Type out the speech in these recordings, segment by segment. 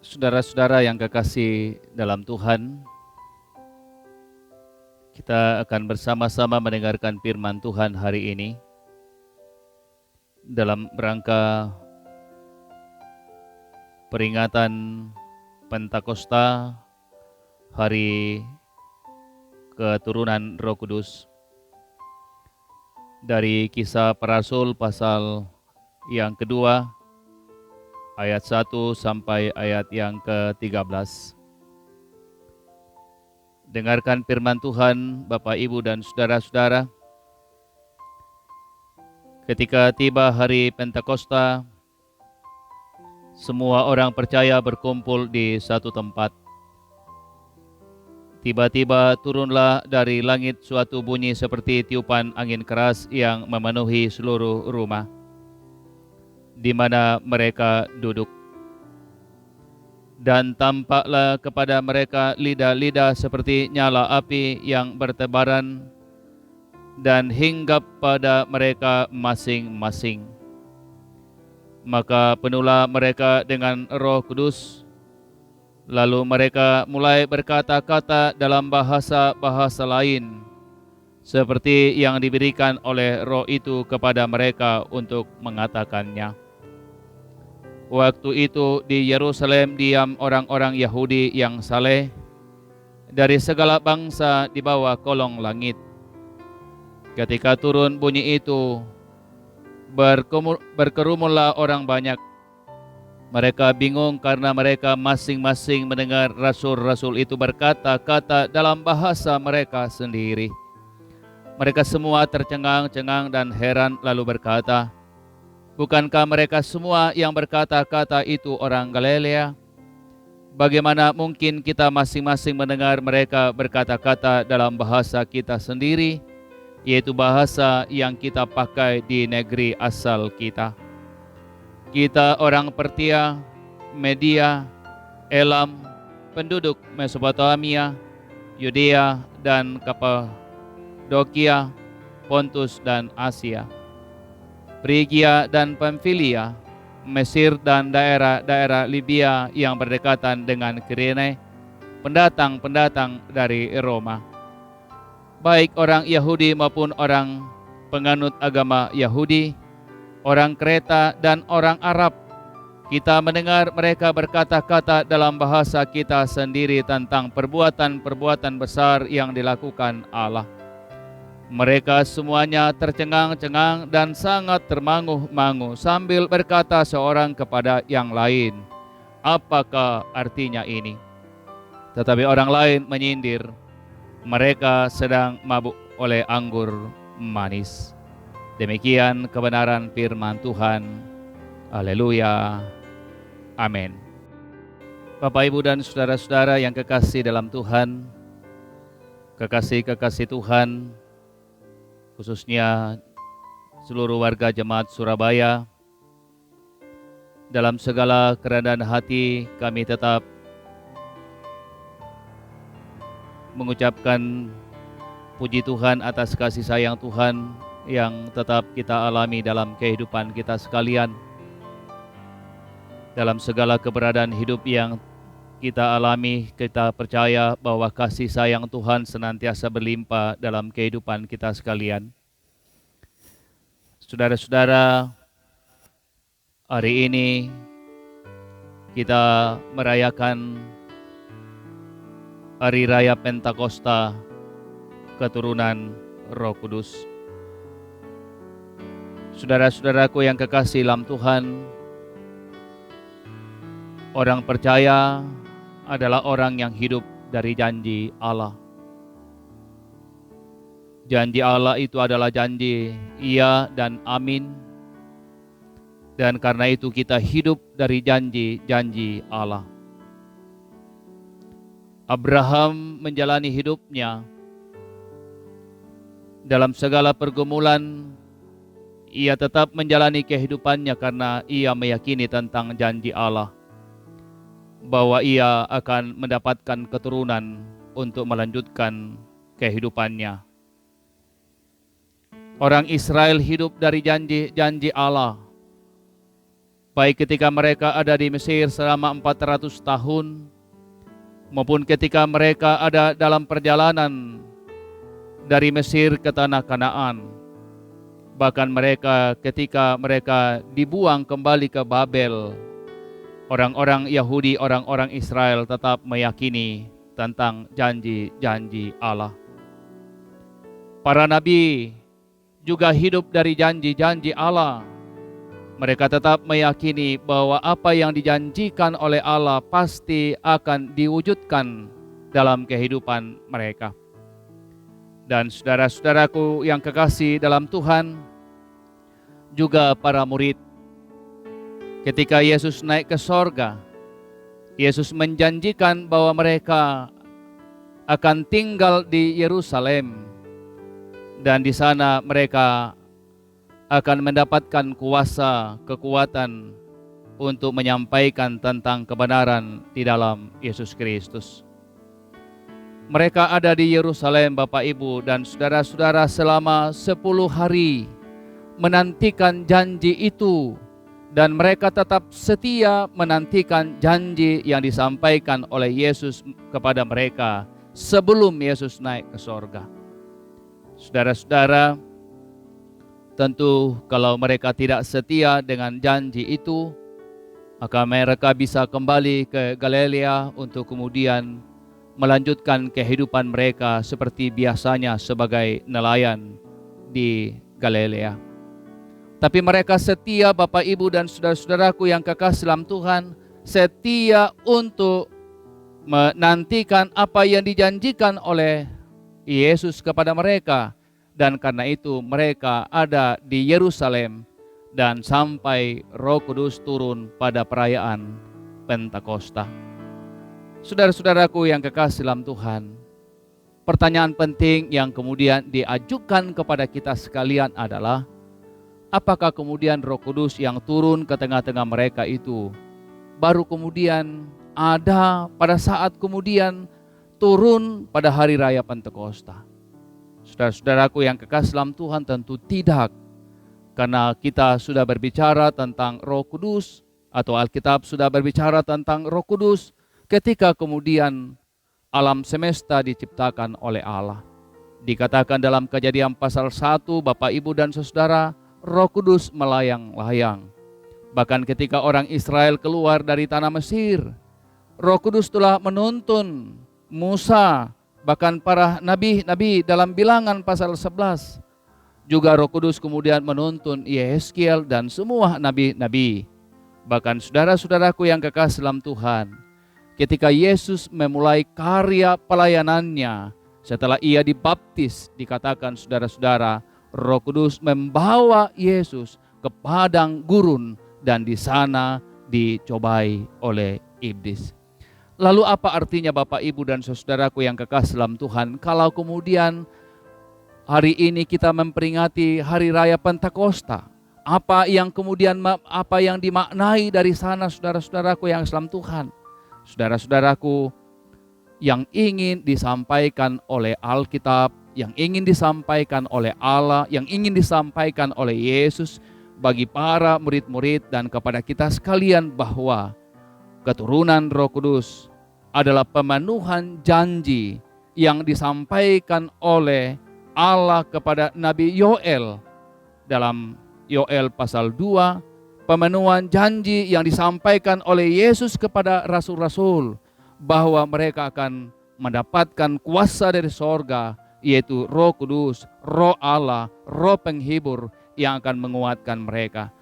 Saudara-saudara yang kekasih dalam Tuhan, kita akan bersama-sama mendengarkan firman Tuhan hari ini dalam rangka peringatan Pentakosta, hari keturunan Roh Kudus, dari Kisah Para Rasul pasal yang kedua, ayat 1 sampai ayat yang ke-13. Dengarkan firman Tuhan, Bapak, Ibu, dan saudara-saudara. Ketika tiba hari Pentakosta, semua orang percaya berkumpul di satu tempat. Tiba-tiba turunlah dari langit suatu bunyi seperti tiupan angin keras yang memenuhi seluruh rumah di mana mereka duduk. Dan tampaklah kepada mereka lidah-lidah seperti nyala api yang bertebaran dan hinggap pada mereka masing-masing. Maka penuhlah mereka dengan Roh Kudus, lalu mereka mulai berkata-kata dalam bahasa-bahasa lain, seperti yang diberikan oleh Roh itu kepada mereka untuk mengatakannya. Waktu itu di Yerusalem diam orang-orang Yahudi yang saleh dari segala bangsa di bawah kolong langit. Ketika turun bunyi itu, berkerumunlah orang banyak. Mereka bingung karena mereka masing-masing mendengar rasul-rasul itu berkata-kata dalam bahasa mereka sendiri. Mereka semua tercengang-cengang dan heran lalu berkata, "Bukankah mereka semua yang berkata-kata itu orang Galilea? Bagaimana mungkin kita masing-masing mendengar mereka berkata-kata dalam bahasa kita sendiri, yaitu bahasa yang kita pakai di negeri asal kita? Kita orang Pertia, Media, Elam, penduduk Mesopotamia, Yudea dan Kapadokia, Pontus dan Asia, Frigia dan Pamfilia, Mesir dan daerah-daerah Libya yang berdekatan dengan Kirene, pendatang-pendatang dari Roma, baik orang Yahudi maupun orang penganut agama Yahudi, orang Kreta dan orang Arab. Kita mendengar mereka berkata-kata dalam bahasa kita sendiri tentang perbuatan-perbuatan besar yang dilakukan Allah." Mereka semuanya tercengang-cengang dan sangat termangu-mangu sambil berkata seorang kepada yang lain, "Apakah artinya ini?" Tetapi orang lain menyindir, "Mereka sedang mabuk oleh anggur manis." Demikian kebenaran firman Tuhan. Haleluya. Amin. Bapak, Ibu, dan saudara-saudara yang kekasih dalam Tuhan, kekasih-kekasih Tuhan, khususnya seluruh warga jemaat Surabaya, dalam segala kerendahan hati kami tetap mengucapkan puji Tuhan atas kasih sayang Tuhan yang tetap kita alami dalam kehidupan kita sekalian. Dalam segala keberadaan hidup yang kita alami, kita percaya bahwa kasih sayang Tuhan senantiasa berlimpah dalam kehidupan kita sekalian. Saudara-saudara, hari ini kita merayakan Hari Raya Pentakosta, keturunan Roh Kudus. Saudara-saudaraku yang kekasih dalam Tuhan, orang percaya adalah orang yang hidup dari janji Allah. Janji Allah itu adalah janji iya dan amin. Dan karena itu kita hidup dari janji-janji Allah. Abraham menjalani hidupnya dalam segala pergumulan. Ia tetap menjalani kehidupannya karena ia meyakini tentang janji Allah, bahwa ia akan mendapatkan keturunan untuk melanjutkan kehidupannya. Orang Israel hidup dari janji-janji Allah. baik ketika mereka ada di Mesir selama 400 tahun, maupun ketika mereka ada dalam perjalanan dari Mesir ke tanah Kanaan. Bahkan mereka ketika mereka dibuang kembali ke Babel, orang-orang Yahudi, orang-orang Israel tetap meyakini tentang janji-janji Allah. Para nabi juga hidup dari janji-janji Allah. Mereka tetap meyakini bahwa apa yang dijanjikan oleh Allah pasti akan diwujudkan dalam kehidupan mereka. Dan saudara-saudaraku yang kekasih dalam Tuhan, juga para murid, ketika Yesus naik ke sorga, Yesus menjanjikan bahwa mereka akan tinggal di Yerusalem, dan di sana mereka akan mendapatkan kuasa, kekuatan untuk menyampaikan tentang kebenaran di dalam Yesus Kristus. Mereka ada di Yerusalem, Bapak Ibu dan saudara-saudara, selama 10 hari menantikan janji itu, dan mereka tetap setia menantikan janji yang disampaikan oleh Yesus kepada mereka sebelum Yesus naik ke sorga. Saudara-saudara, tentu kalau mereka tidak setia dengan janji itu, maka mereka bisa kembali ke Galilea untuk kemudian melanjutkan kehidupan mereka seperti biasanya sebagai nelayan di Galilea. Tapi mereka setia, Bapak, Ibu, dan saudara-saudaraku yang kekasih dalam Tuhan, setia untuk menantikan apa yang dijanjikan oleh Yesus kepada mereka. Dan karena itu mereka ada di Yerusalem dan sampai Roh Kudus turun pada perayaan Pentakosta. Saudara-saudaraku yang kekasih dalam Tuhan, pertanyaan penting yang kemudian diajukan kepada kita sekalian adalah, apakah kemudian Roh Kudus yang turun ke tengah-tengah mereka itu baru kemudian ada pada saat kemudian turun pada hari raya Pentakosta? Saudara-saudaraku yang kekasih dalam Tuhan, tentu tidak. Karena kita sudah berbicara tentang Roh Kudus, atau Alkitab sudah berbicara tentang Roh Kudus ketika kemudian alam semesta diciptakan oleh Allah. Dikatakan dalam Kejadian pasal 1, Bapak, Ibu, dan saudara, Roh Kudus melayang-layang. Bahkan ketika orang Israel keluar dari tanah Mesir, Roh Kudus telah menuntun Musa, bahkan para nabi-nabi dalam Bilangan pasal 11. Juga Roh Kudus kemudian menuntun Yehezkiel dan semua nabi-nabi. Bahkan saudara-saudaraku yang kekasih dalam Tuhan, ketika Yesus memulai karya pelayanannya, setelah ia dibaptis, dikatakan saudara-saudara, Roh Kudus membawa Yesus ke padang gurun dan di sana dicobai oleh iblis. Lalu apa artinya, Bapak, Ibu, dan saudaraku yang kekasih dalam Tuhan, kalau kemudian hari ini kita memperingati hari raya Pentakosta? Apa yang kemudian dimaknai dari sana, saudara-saudaraku yang dalam Tuhan? Saudara-saudaraku, yang ingin disampaikan oleh Alkitab, yang ingin disampaikan oleh Allah, yang ingin disampaikan oleh Yesus bagi para murid-murid dan kepada kita sekalian, bahwa keturunan Roh Kudus adalah pemenuhan janji yang disampaikan oleh Allah kepada Nabi Yoel dalam Yoel pasal 2, pemenuhan janji yang disampaikan oleh Yesus kepada rasul-rasul bahwa mereka akan mendapatkan kuasa dari sorga, yaitu Roh Kudus, Roh Allah, Roh Penghibur yang akan menguatkan mereka.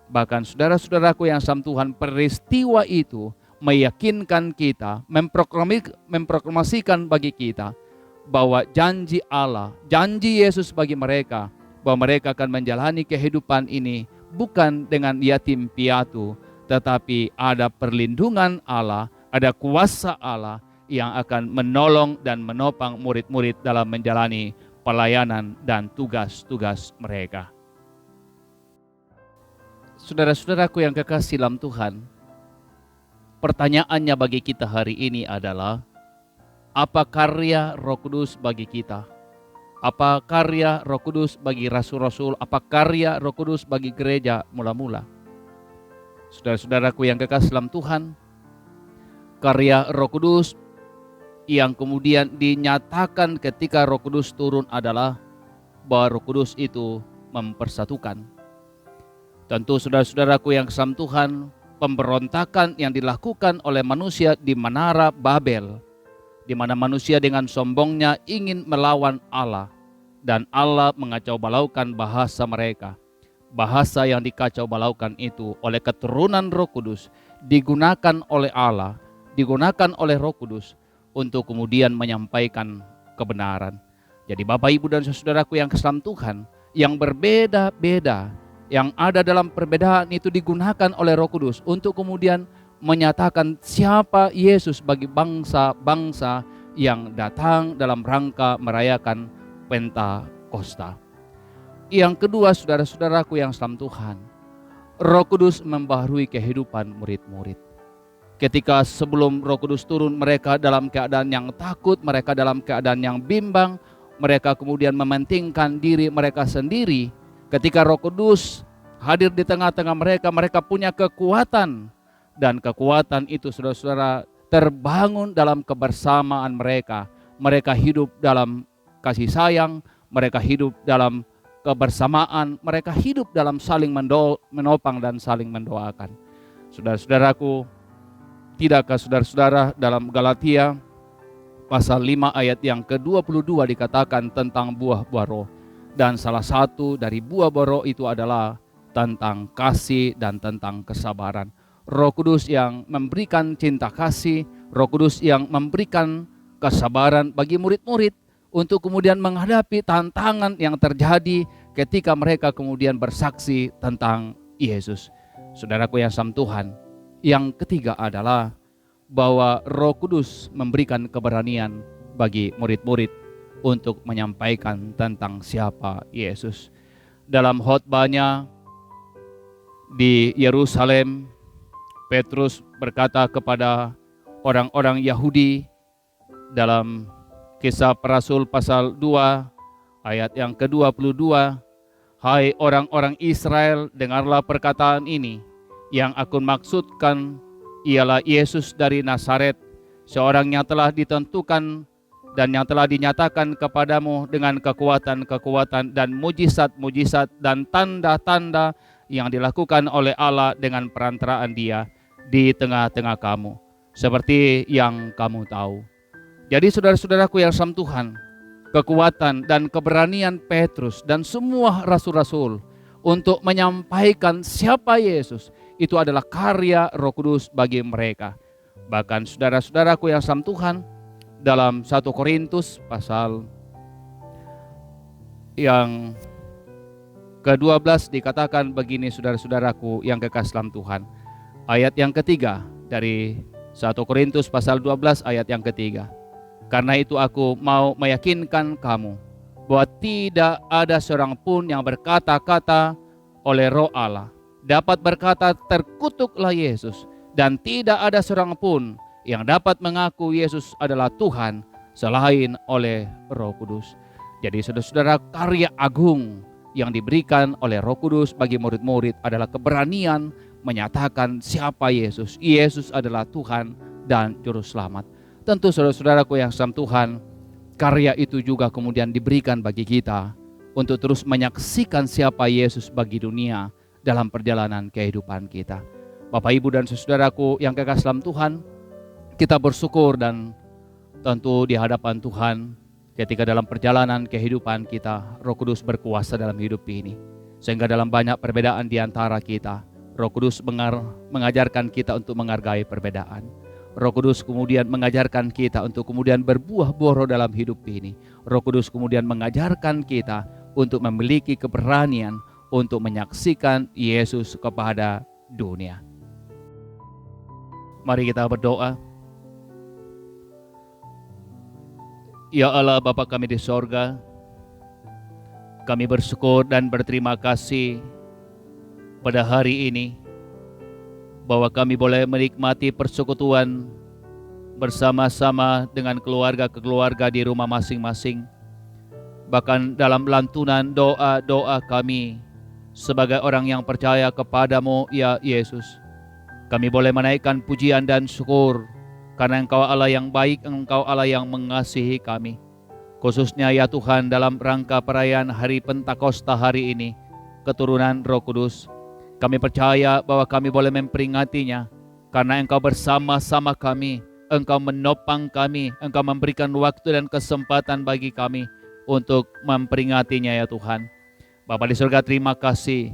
Bahkan saudara-saudaraku yang dalam Tuhan, peristiwa itu meyakinkan kita, memproklamasikan bagi kita bahwa janji Allah, janji Yesus bagi mereka, bahwa mereka akan menjalani kehidupan ini bukan dengan yatim piatu, tetapi ada perlindungan Allah, ada kuasa Allah yang akan menolong dan menopang murid-murid dalam menjalani pelayanan dan tugas-tugas mereka. Saudara-saudaraku yang kekasih dalam Tuhan, pertanyaannya bagi kita hari ini adalah, apa karya Roh Kudus bagi kita? Apa karya Roh Kudus bagi rasul-rasul? Apa karya Roh Kudus bagi gereja mula-mula? Saudara-saudaraku yang kekasih dalam Tuhan, karya Roh Kudus yang kemudian dinyatakan ketika Roh Kudus turun adalah bahwa Roh Kudus itu mempersatukan. Tentu saudara-saudaraku yang kesam Tuhan, pemberontakan yang dilakukan oleh manusia di Menara Babel, di mana manusia dengan sombongnya ingin melawan Allah, dan Allah mengacau balaukan bahasa mereka. Bahasa yang dikacau balaukan itu oleh keturunan Roh Kudus digunakan oleh Allah, digunakan oleh Roh Kudus untuk kemudian menyampaikan kebenaran. Jadi Bapak, Ibu, dan saudaraku yang kesam Tuhan, yang berbeda-beda, yang ada dalam perbedaan itu digunakan oleh Roh Kudus untuk kemudian menyatakan siapa Yesus bagi bangsa-bangsa yang datang dalam rangka merayakan Pentakosta. Yang kedua, saudara-saudaraku yang kesam Tuhan, Roh Kudus membaharui kehidupan murid-murid. Ketika sebelum Roh Kudus turun, mereka dalam keadaan yang takut, mereka dalam keadaan yang bimbang, mereka kemudian mementingkan diri mereka sendiri. Ketika Roh Kudus hadir di tengah-tengah mereka, mereka punya kekuatan. Dan kekuatan itu, saudara-saudara, terbangun dalam kebersamaan mereka. Mereka hidup dalam kasih sayang, mereka hidup dalam kebersamaan, mereka hidup dalam saling menopang dan saling mendoakan. Saudara-saudaraku, tidakkah saudara-saudara dalam Galatia pasal 5 ayat yang ke-22 dikatakan tentang buah-buah roh. Dan salah satu dari buah-buah roh itu adalah tentang kasih dan tentang kesabaran. Roh Kudus yang memberikan cinta kasih, Roh Kudus yang memberikan kesabaran bagi murid-murid untuk kemudian menghadapi tantangan yang terjadi ketika mereka kemudian bersaksi tentang Yesus. Saudaraku yang sama Tuhan, yang ketiga adalah bahwa Roh Kudus memberikan keberanian bagi murid-murid untuk menyampaikan tentang siapa Yesus. Dalam khotbahnya di Yerusalem, Petrus berkata kepada orang-orang Yahudi dalam Kisah para Rasul pasal 2 ayat yang ke-22, "Hai orang-orang Israel, dengarlah perkataan ini. Yang aku maksudkan ialah Yesus dari Nazaret, seorang yang telah ditentukan dan yang telah dinyatakan kepadamu dengan kekuatan-kekuatan dan mujizat-mujizat dan tanda-tanda yang dilakukan oleh Allah dengan perantaraan Dia di tengah-tengah kamu, seperti yang kamu tahu." Jadi saudara-saudaraku yang sama Tuhan, kekuatan dan keberanian Petrus dan semua rasul-rasul untuk menyampaikan siapa Yesus itu adalah karya Roh Kudus bagi mereka. Bahkan saudara-saudaraku yang sama Tuhan, dalam 1 Korintus pasal yang ke-12 dikatakan begini, saudara-saudaraku yang kekasih dalam Tuhan. Ayat yang ketiga dari 1 Korintus pasal 12 ayat yang ketiga. "Karena itu aku mau meyakinkan kamu bahwa tidak ada seorang pun yang berkata-kata oleh Roh Allah dapat berkata terkutuklah Yesus, dan tidak ada seorang pun yang dapat mengaku Yesus adalah Tuhan selain oleh Roh Kudus." Jadi saudara-saudara, karya agung yang diberikan oleh Roh Kudus bagi murid-murid adalah keberanian menyatakan siapa Yesus. Yesus adalah Tuhan dan Juru Selamat. Tentu saudara-saudaraku yang sama Tuhan, karya itu juga kemudian diberikan bagi kita untuk terus menyaksikan siapa Yesus bagi dunia dalam perjalanan kehidupan kita. Bapak, Ibu, dan saudaraku yang kekasih dalam Tuhan, kita bersyukur dan tentu di hadapan Tuhan ketika dalam perjalanan kehidupan kita, Roh Kudus berkuasa dalam hidup ini. Sehingga dalam banyak perbedaan di antara kita, Roh Kudus mengajarkan kita untuk menghargai perbedaan. Roh Kudus kemudian mengajarkan kita untuk kemudian berbuah-buah roh dalam hidup ini. Roh Kudus kemudian mengajarkan kita untuk memiliki keberanian untuk menyaksikan Yesus kepada dunia. Mari kita berdoa. Ya Allah, Bapa kami di sorga, kami bersyukur dan berterima kasih pada hari ini bahwa kami boleh menikmati persekutuan bersama-sama dengan keluarga-keluarga di rumah masing-masing. Bahkan dalam lantunan doa-doa kami sebagai orang yang percaya kepadamu ya Yesus, Kami boleh menaikkan pujian dan syukur karena Engkau Allah yang baik, Engkau Allah yang mengasihi kami. Khususnya ya Tuhan, dalam rangka perayaan Hari Pentakosta hari ini, keturunan Roh Kudus, kami percaya bahwa kami boleh memperingatinya karena Engkau bersama-sama kami, Engkau menopang kami, Engkau memberikan waktu dan kesempatan bagi kami untuk memperingatinya ya Tuhan. Bapa di surga, terima kasih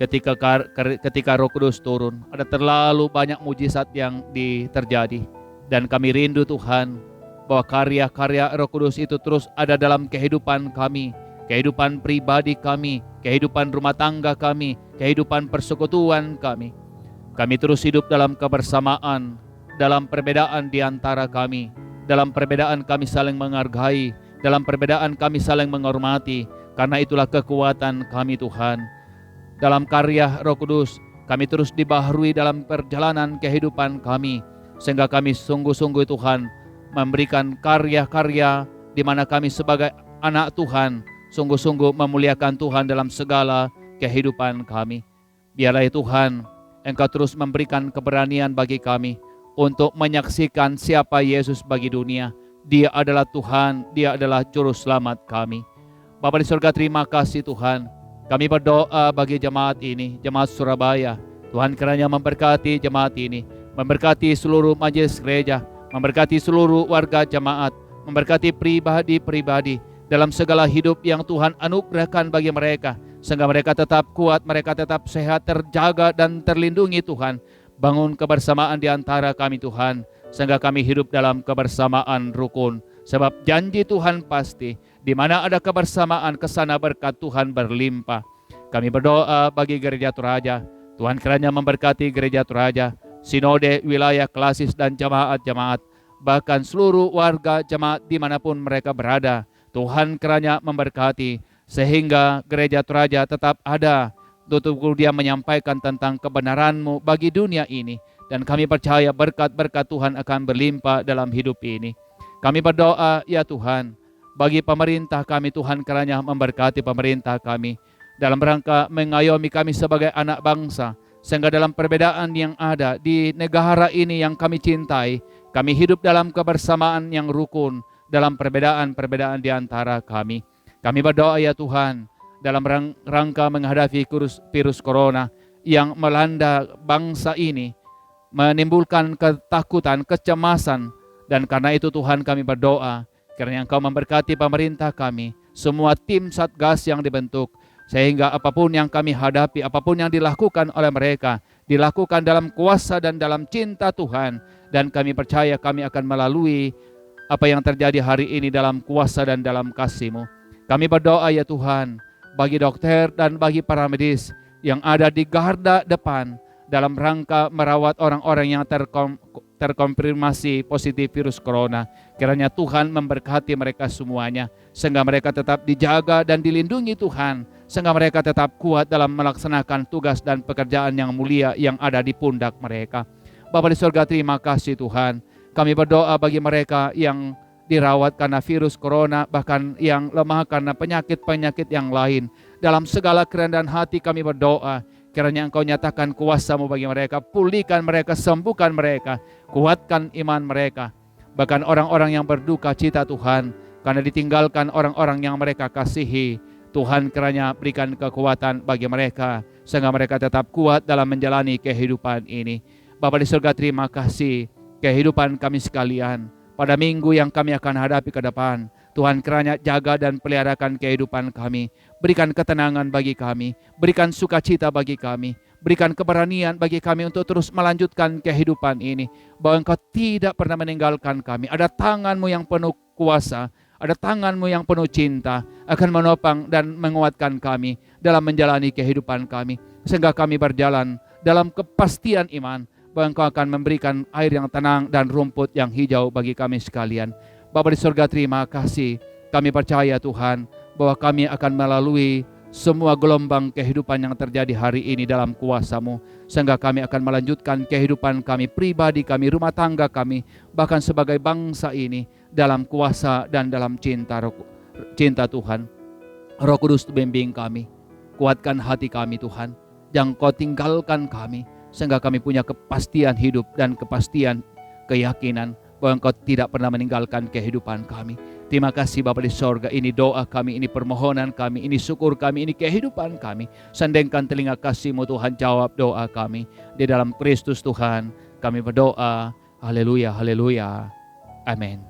ketika Roh Kudus turun, ada terlalu banyak mujizat yang terjadi, dan kami rindu Tuhan bahwa karya-karya Roh Kudus itu terus ada dalam kehidupan kami, kehidupan pribadi kami, kehidupan rumah tangga kami, kehidupan persekutuan kami. Kami terus hidup dalam kebersamaan, dalam perbedaan di antara kami, dalam perbedaan kami saling menghargai, dalam perbedaan kami saling menghormati, karena itulah kekuatan kami Tuhan. Dalam karya Roh Kudus, kami terus dibaharui dalam perjalanan kehidupan kami, sehingga kami sungguh-sungguh Tuhan memberikan karya-karya di mana kami sebagai anak Tuhan sungguh-sungguh memuliakan Tuhan dalam segala kehidupan kami. Biarlah ya Tuhan, Engkau terus memberikan keberanian bagi kami untuk menyaksikan siapa Yesus bagi dunia. Dia adalah Tuhan, Dia adalah Juru Selamat kami. Bapa di surga, terima kasih Tuhan. Kami berdoa bagi jemaat ini, jemaat Surabaya. Tuhan kiranya memberkati jemaat ini, memberkati seluruh majelis gereja, memberkati seluruh warga jemaat, memberkati pribadi-pribadi dalam segala hidup yang Tuhan anugerahkan bagi mereka, sehingga mereka tetap kuat, mereka tetap sehat, terjaga dan terlindungi Tuhan. Bangun kebersamaan di antara kami Tuhan, sehingga kami hidup dalam kebersamaan rukun. Sebab janji Tuhan pasti, di mana ada kebersamaan, kesana berkat Tuhan berlimpah. Kami berdoa bagi Gereja Toraja. Tuhan kiranya memberkati Gereja Toraja, sinode, wilayah, klasis, dan jemaat-jemaat, bahkan seluruh warga jemaat dimanapun mereka berada. Tuhan kiranya memberkati, sehingga Gereja Toraja tetap ada untuk Dia menyampaikan tentang kebenaran-Mu bagi dunia ini. Dan kami percaya berkat-berkat Tuhan akan berlimpah dalam hidup ini. Kami berdoa ya Tuhan, bagi pemerintah kami, Tuhan kiranya memberkati pemerintah kami dalam rangka mengayomi kami sebagai anak bangsa, sehingga dalam perbedaan yang ada di negara ini yang kami cintai, kami hidup dalam kebersamaan yang rukun dalam perbedaan-perbedaan di antara kami. Kami berdoa ya Tuhan, dalam rangka menghadapi virus corona yang melanda bangsa ini, menimbulkan ketakutan, kecemasan, dan karena itu Tuhan kami berdoa, kiranya Engkau memberkati pemerintah kami, semua tim Satgas yang dibentuk, sehingga apapun yang kami hadapi, apapun yang dilakukan oleh mereka, dilakukan dalam kuasa dan dalam cinta Tuhan. Dan kami percaya kami akan melalui apa yang terjadi hari ini dalam kuasa dan dalam kasih-Mu. Kami berdoa ya Tuhan, bagi dokter dan bagi para medis yang ada di garda depan dalam rangka merawat orang-orang yang terkonfirmasi positif virus corona. Kiranya Tuhan memberkati mereka semuanya, sehingga mereka tetap dijaga dan dilindungi Tuhan, sehingga mereka tetap kuat dalam melaksanakan tugas dan pekerjaan yang mulia yang ada di pundak mereka. Bapa di surga, terima kasih Tuhan. Kami berdoa bagi mereka yang dirawat karena virus corona, bahkan yang lemah karena penyakit-penyakit yang lain. Dalam segala kerendahan hati kami berdoa, kiranya Engkau nyatakan kuasa-Mu bagi mereka, pulihkan mereka, sembuhkan mereka, kuatkan iman mereka. Bahkan orang-orang yang berduka cita Tuhan, karena ditinggalkan orang-orang yang mereka kasihi, Tuhan kiranya berikan kekuatan bagi mereka, sehingga mereka tetap kuat dalam menjalani kehidupan ini. Bapa di surga, terima kasih kehidupan kami sekalian pada minggu yang kami akan hadapi ke depan. Tuhan kiranya jaga dan peliharakan kehidupan kami, berikan ketenangan bagi kami, berikan sukacita bagi kami, berikan keberanian bagi kami untuk terus melanjutkan kehidupan ini, bahwa Engkau tidak pernah meninggalkan kami. Ada tangan-Mu yang penuh kuasa, ada tangan-Mu yang penuh cinta, akan menopang dan menguatkan kami dalam menjalani kehidupan kami, sehingga kami berjalan dalam kepastian iman, bahwa Engkau akan memberikan air yang tenang dan rumput yang hijau bagi kami sekalian. Bapa di surga, terima kasih. Kami percaya Tuhan, bahwa kami akan melalui semua gelombang kehidupan yang terjadi hari ini dalam kuasa-Mu, sehingga kami akan melanjutkan kehidupan kami pribadi, kami rumah tangga kami, bahkan sebagai bangsa ini dalam kuasa dan dalam cinta Tuhan. Roh Kudus, bimbing kami, kuatkan hati kami Tuhan, jangan Kau tinggalkan kami, sehingga kami punya kepastian hidup dan kepastian keyakinan bahwa Engkau tidak pernah meninggalkan kehidupan kami. Terima kasih Bapa di sorga, ini doa kami, ini permohonan kami, ini syukur kami, ini kehidupan kami. Sandengkan telinga kasih-Mu Tuhan, jawab doa kami. Di dalam Kristus Tuhan kami berdoa. Haleluya, haleluya. Amin.